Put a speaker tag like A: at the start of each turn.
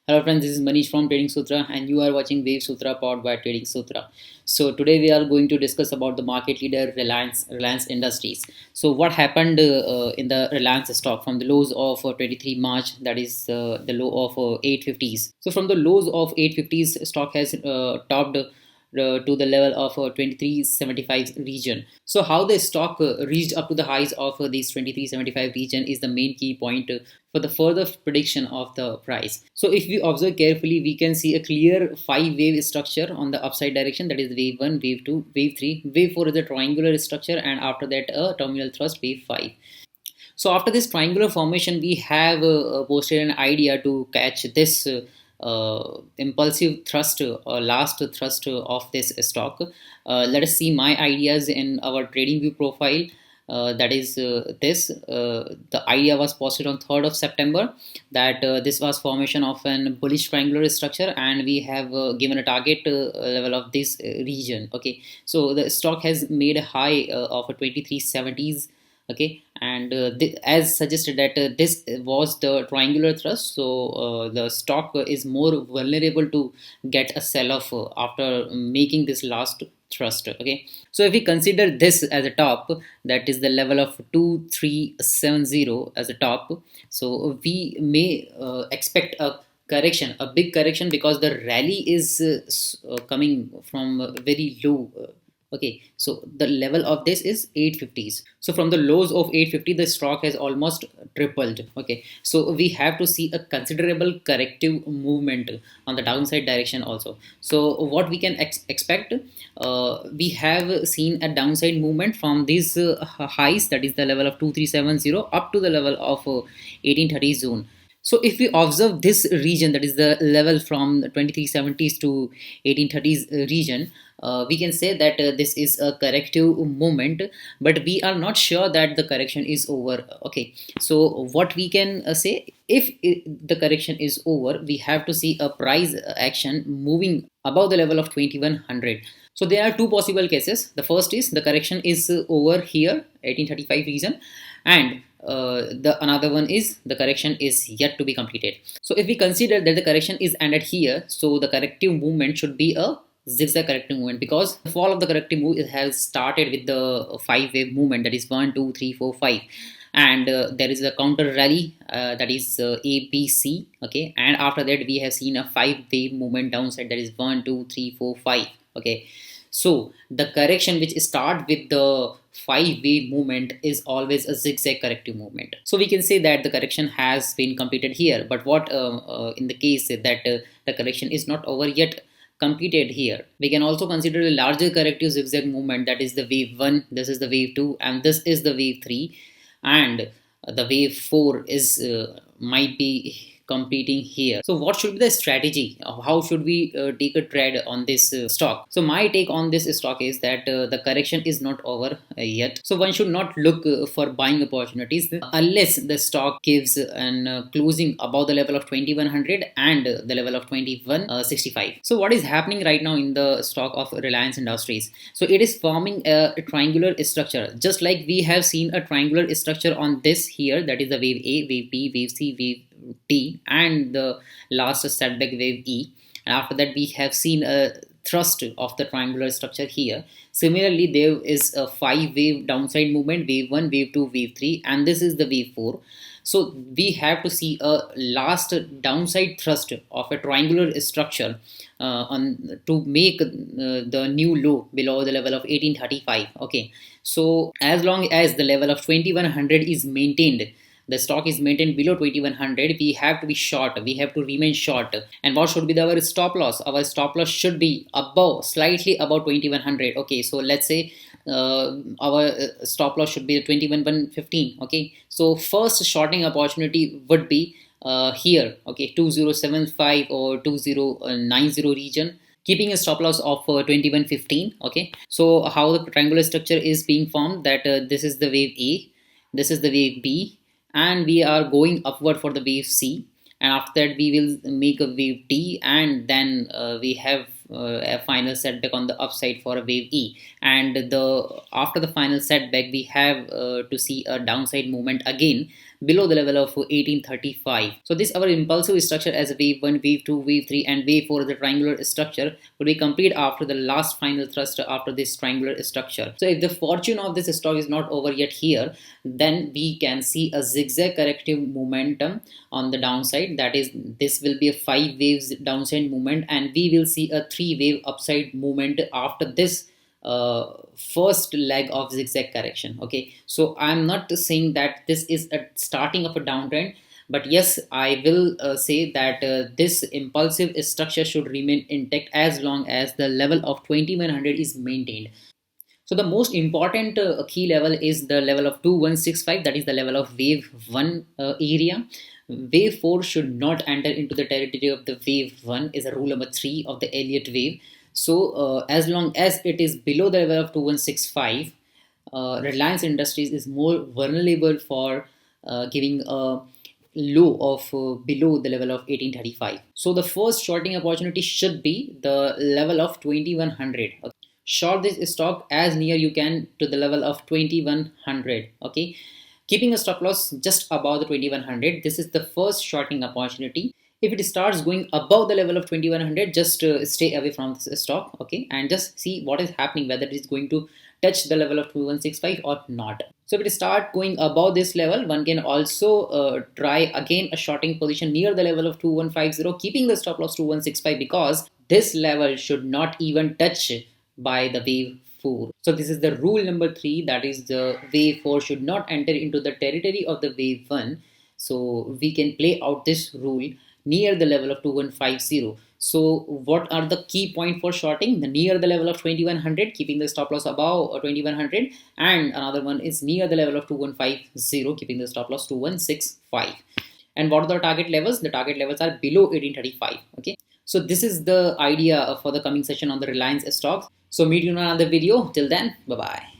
A: Hello friends, this is Manish from Trading Sutra and you are watching Wave Sutra powered by Trading Sutra. So today we are going to discuss about the market leader Reliance Industries. So what happened in the Reliance stock from the lows of 23 March, that is the low of 850s. So from the lows of 850s, stock has topped to the level of 2375 region. So how the stock reached up to the highs of these 2375 region is the main key point for the further prediction of the price. So if we observe carefully, we can see a clear five wave structure on the upside direction, that is wave 1, wave 2, wave 3, wave 4 is a triangular structure, and after that a terminal thrust wave 5. So after this triangular formation, we have posted an idea to catch this impulsive thrust or last thrust of this stock. Let us see my ideas in our trading view profile. That is this. The idea was posted on 3rd of September that this was formation of an bullish triangular structure, and we have given a target level of this region. Okay, so the stock has made a high of a 2370s. Okay, and as suggested that this was the triangular thrust, so the stock is more vulnerable to get a sell off after making this last thrust. Okay, so if we consider this as a top, that is the level of 2370 as a top, so we may expect a correction, a big correction, because the rally is coming from very low. Okay, so the level of this is 850s. So from the lows of 850, the stock has almost tripled. Okay, so we have to see a considerable corrective movement on the downside direction also. So what we can expect, we have seen a downside movement from these highs, that is the level of 2370 up to the level of 1830 zone. So if we observe this region, that is the level from 2370s to 1830s region, we can say that this is a corrective movement, but we are not sure that the correction is over. Okay, so what we can say, if the correction is over, we have to see a price action moving above the level of 2100. So there are two possible cases. The first is the correction is over here, 1835 region, and the another one is the correction is yet to be completed. So if we consider that the correction is ended here, so the corrective movement should be a zigzag corrective movement, because the fall of the corrective move has started with the five wave movement, that is 1 2 3 4 5, and there is a counter rally, that is ABC. Okay, and after that we have seen a five wave movement downside, that is 1 2 3 4 5. Okay, so the correction which start with the five wave movement is always a zigzag corrective movement. So we can say that the correction has been completed here, but what in the case that the correction is not over yet completed here, we can also consider a larger corrective zigzag movement, that is the wave 1, this is the wave 2, and this is the wave 3, and the wave 4 is might be completing here. So what should be the strategy? How should we take a trade on this stock? So my take on this stock is that the correction is not over yet, so one should not look for buying opportunities unless the stock gives an closing above the level of 2100 and the level of 2165. So what is happening right now in the stock of Reliance Industries? So it is forming a triangular structure, just like we have seen a triangular structure on this here, that is the wave A, wave B, wave C, wave T, and the last setback wave E. And after that we have seen a thrust of the triangular structure here. Similarly, there is a five wave downside movement, wave 1, wave 2, wave 3, and this is the wave 4. So we have to see a last downside thrust of a triangular structure on to make the new low below the level of 1835. Okay, so as long as the level of 2100 is maintained, the stock is maintained below 2100, we have to be short, we have to remain short. And what should be our stop loss? Our stop loss should be above, slightly above 2100. Okay, so let's say our stop loss should be 21,115. Okay, so first shorting opportunity would be here. Okay, 2075 or 2090 region, keeping a stop loss of 2115. Okay, so how the triangular structure is being formed, that this is the wave A, this is the wave B, and we are going upward for the wave C, and after that we will make a wave D, and then we have a final setback on the upside for a wave E, and the after the final setback we have to see a downside movement again below the level of 1835. So this our impulsive structure as wave 1, wave 2, wave 3 and wave 4 as a triangular structure will be complete after the last final thrust after this triangular structure. So if the fortune of this stock is not over yet here, then we can see a zigzag corrective momentum on the downside. That is, this will be a 5 waves downside movement, and we will see a 3 wave upside movement after this first leg of zigzag correction. Okay, so I'm not saying that this is a starting of a downtrend, but yes, I will say that this impulsive structure should remain intact as long as the level of 2100 is maintained. So the most important key level is the level of 2165, that is the level of wave 1 area. Wave 4 should not enter into the territory of the wave 1 is a rule number 3 of the Elliott wave. So as long as it is below the level of 2165, Reliance Industries is more vulnerable for giving a low of below the level of 1835. So the first shorting opportunity should be the level of 2100. Okay. Short this stock as near you can to the level of 2100. Okay, keeping a stop loss just above the 2100. This is the first shorting opportunity. If it starts going above the level of 2100, just stay away from this stock. Okay, and just see what is happening, whether it is going to touch the level of 2165 or not. So if it start going above this level, one can also try again a shorting position near the level of 2150, keeping the stop loss 2165, because this level should not even touch by the wave 4. So this is the rule number 3, that is the wave 4 should not enter into the territory of the wave 1. So we can play out this rule near the level of 2150. So what are the key point for shorting? The near the level of 2100, keeping the stop loss above 2100, and another one is near the level of 2150, keeping the stop loss 2165. And what are the target levels? The target levels are below 1835. Okay, so this is the idea for the coming session on the Reliance stocks. So meet you in another video. Till then, bye bye.